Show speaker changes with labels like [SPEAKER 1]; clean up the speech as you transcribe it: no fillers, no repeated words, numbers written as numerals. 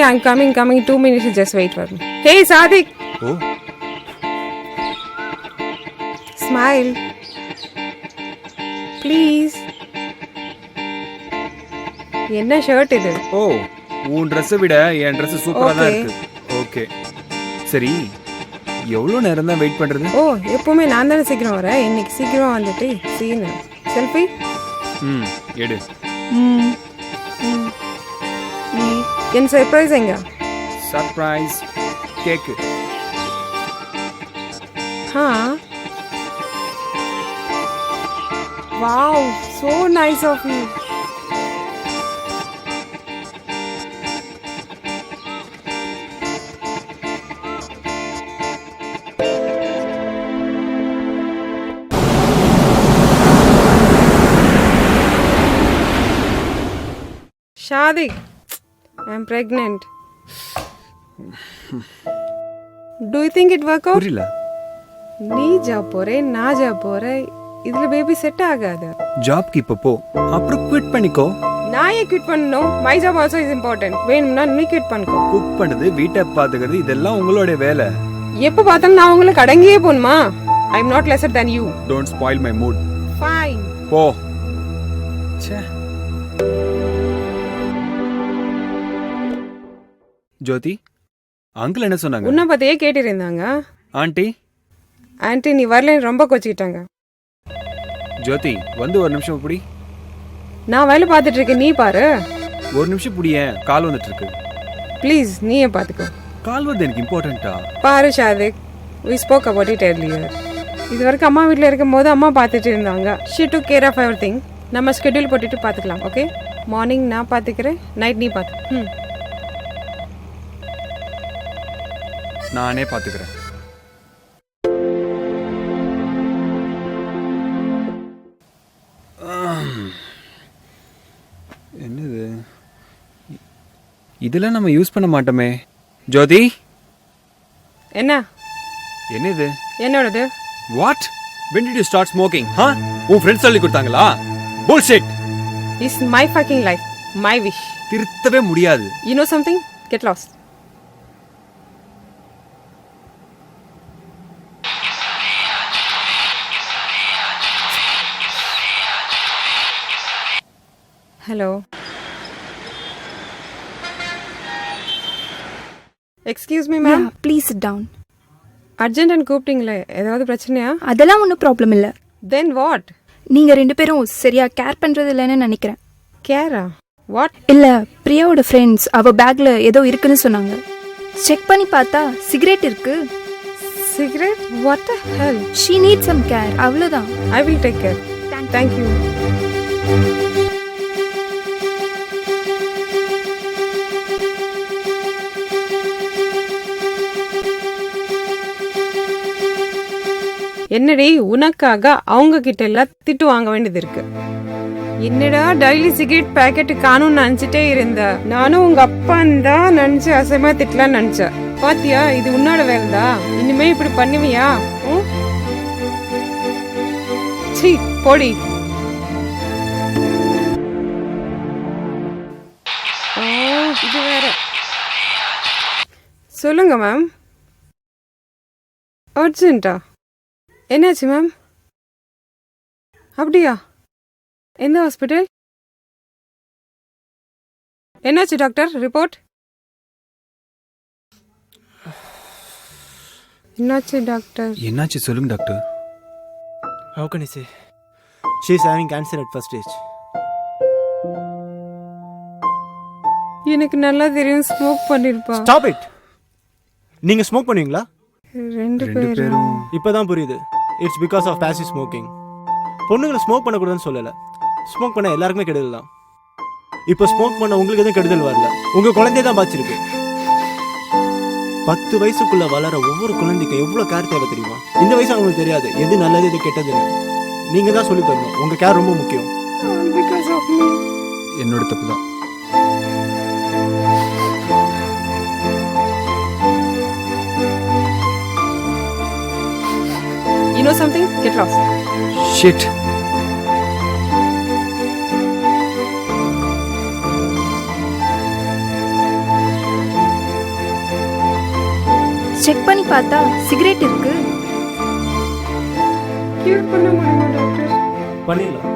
[SPEAKER 1] I'm coming. 2 minutes, just wait for me. Hey, Sadiq.
[SPEAKER 2] Oh.
[SPEAKER 1] Smile. Please. என்ன shirt இது?
[SPEAKER 2] ஓ, உன் ட்ரெஸ்ஸை விட என் ட்ரெஸ் சூப்பரா தான் இருக்கு. ஓகே. சரி, எவ்வளோ நேரம் தான் வெயிட் பண்றது?
[SPEAKER 1] ஓ, எப்பவுமே நான் தானே சீக்கிரம் வரேன். இன்னைக்கு சீக்கிரம் வந்துட்டு சீன். செல்ஃபி?
[SPEAKER 2] எடு.
[SPEAKER 1] என் சர்ப்ரைஸ் எங்க?
[SPEAKER 2] Surprise cake.
[SPEAKER 1] Wow, so nice of you. Shadik, I'm pregnant. Do you think it work out?
[SPEAKER 2] புரியல.
[SPEAKER 1] நீ ஜா போறே, நான் ஜா போறே. இதுல பேபி செட் ஆகாது.
[SPEAKER 2] ஜாப்க்கு இப்ப போ, அப்புறம் குவிட் பண்ணிக்கோ.
[SPEAKER 1] நான் ஏன் குவிட் பண்ணணும்? My job also is important. வேணும்னா நீ குவிட் பண்ணிக்கோ.
[SPEAKER 2] குக் பண்றது, வீட்டை பாத்துக்கிறது இதெல்லாம் உங்களோட வேலை.
[SPEAKER 1] எப்ப பார்த்தாலும் நான் உங்களுக்கு அடங்கியே போணுமா? I am not lesser than you.
[SPEAKER 2] Don't spoil my mood.
[SPEAKER 1] Fine.
[SPEAKER 2] போ. ச்சே. ஜோதி, அங்கிள் என்ன சொன்னாங்க?
[SPEAKER 1] உன்னை பத்தியே கேட்டிருந்தாங்க.
[SPEAKER 2] ஆண்டி
[SPEAKER 1] நீ வரலன்னு ரொம்ப கொச்சிக்கிட்டாங்க.
[SPEAKER 2] ஜோதி, வந்து ஒரு நிமிஷம் புடி.
[SPEAKER 1] நான் வேலை பார்த்துட்டு இருக்கேன், நீ பாரு.
[SPEAKER 2] ஒரு நிமிஷம் புடியேன், கால் வந்துட்டு இருக்கு.
[SPEAKER 1] ப்ளீஸ் நீயே பாத்துக்கோ.
[SPEAKER 2] கால் வந்து எனக்கு இம்பார்ட்டன்ட்டா?
[SPEAKER 1] பாரு Shadik, we spoke about it earlier. இது வரைக்கும் அம்மா வீட்டில் இருக்கும்போது அம்மா பார்த்துட்டு இருந்தாங்க. she took care of everything. நம்ம ஸ்கெட்யூல் போட்டுட்டு பார்த்துக்கலாம், ஓகே? மார்னிங் நான் பார்த்துக்கிறேன், நைட் நீ பார்த்து.
[SPEAKER 2] நானே பார்த்துக்கிறேன். என்னது இதெல்லாம் நம்ம யூஸ் பண்ண மாட்டோமே. ஜோதி, என்னது?
[SPEAKER 1] என்னோடது?
[SPEAKER 2] What? when did you start smoking? உன் ஃப்ரெண்ட்ஸ் சொல்லி கொடுத்தாங்களா? bullshit.
[SPEAKER 1] It's my fucking life, my wish.
[SPEAKER 2] திருத்தவே முடியாது.
[SPEAKER 1] You know something? Get lost. Hello. Excuse me, ma'am.
[SPEAKER 3] Yeah, please sit down.
[SPEAKER 1] Urgent and கூப்பிட்டீங்களே, ஏதாவது பிரச்சனையா?
[SPEAKER 3] அதெல்லாம் ஒன்றும் ப்ராப்ளம் இல்லை.
[SPEAKER 1] Then what?
[SPEAKER 3] நீங்கள் 2 பேரும் சரியா கேர் பண்ணுறது இல்லைன்னு நினைக்கிறேன்.
[SPEAKER 1] கேரா? வாட்?
[SPEAKER 3] இல்லை, பிரியாவோட ஃப்ரெண்ட்ஸ் அவள் பேக்கில் ஏதோ இருக்குன்னு சொன்னாங்க. செக் பண்ணி பார்த்தா சிகரெட் இருக்கு.
[SPEAKER 1] Cigarette? What the hell?
[SPEAKER 3] She need some care, அவ்வளோதான்.
[SPEAKER 1] I will take care. Thank you. என்னடி, உனக்காக அவங்க கிட்ட எல்லாம் திட்டு வாங்க வேண்டியது இருக்கு. என்னடா டெய்லி சிகரெட் பேக்கெட் காணும்னு நினைச்சிட்டே இருந்த. நானும் உங்க அப்பா தான் நினைச்சு அசைமா திட்டலாம்னு நினைச்சேன். பாத்தியா, இது உன்னோட வேலைதா. இனிமே இப்படி பண்ணுவியா? சீ, போடி. இது வேற. சொல்லுங்க மேம். அர்ஜென்ட்டா? என்னாச்சு மேம்? அப்படியா? எந்த ஹாஸ்பிட்டல்? என்னாச்சு டாக்டர்? ரிப்போர்ட் என்னாச்சு டாக்டர்?
[SPEAKER 2] என்னாச்சு சொல்லுங்க doctor.
[SPEAKER 4] How can I say? She is having cancer at first stage.
[SPEAKER 1] எனக்கு நல்லா தெரியும், ஸ்மோக் பண்ணிருப்பா.
[SPEAKER 4] Stop it. நீங்க ஸ்மோக் பண்ணுவீங்களா?
[SPEAKER 1] 2 பேரும்.
[SPEAKER 4] இப்பதான் புரியுது. It's because of passive smoking. பொண்ணுங்களை ஸ்மோக் பண்ணக்கூடாதுன்னு சொல்லலை, ஸ்மோக் பண்ண எல்லாருக்குமே கெடுதல் தான். இப்போ ஸ்மோக் பண்ண உங்களுக்கு எதுவும் கெடுதல் வரல, உங்கள் குழந்தைய தான் பாய்ச்சிருக்கு. 10 வயசுக்குள்ள வளர ஒவ்வொரு குழந்தைக்கும் எவ்வளோ கேர் தேவை தெரியுமா? இந்த வயசு அவங்களுக்கு தெரியாது எது நல்லது எது கெட்டதுன்னு. நீங்கள் தான் சொல்லி தரணும். உங்கள் கேர் ரொம்ப முக்கியம்.
[SPEAKER 2] என்னோட தப்பு தான்.
[SPEAKER 1] You know something? Get lost.
[SPEAKER 2] Shit.
[SPEAKER 3] Check பண்ணி பார்த்தா சிகரெட் இருக்கு.
[SPEAKER 1] கியூர் பண்ண முடியுமா டாக்டர்?
[SPEAKER 4] பண்ணிடலாம்.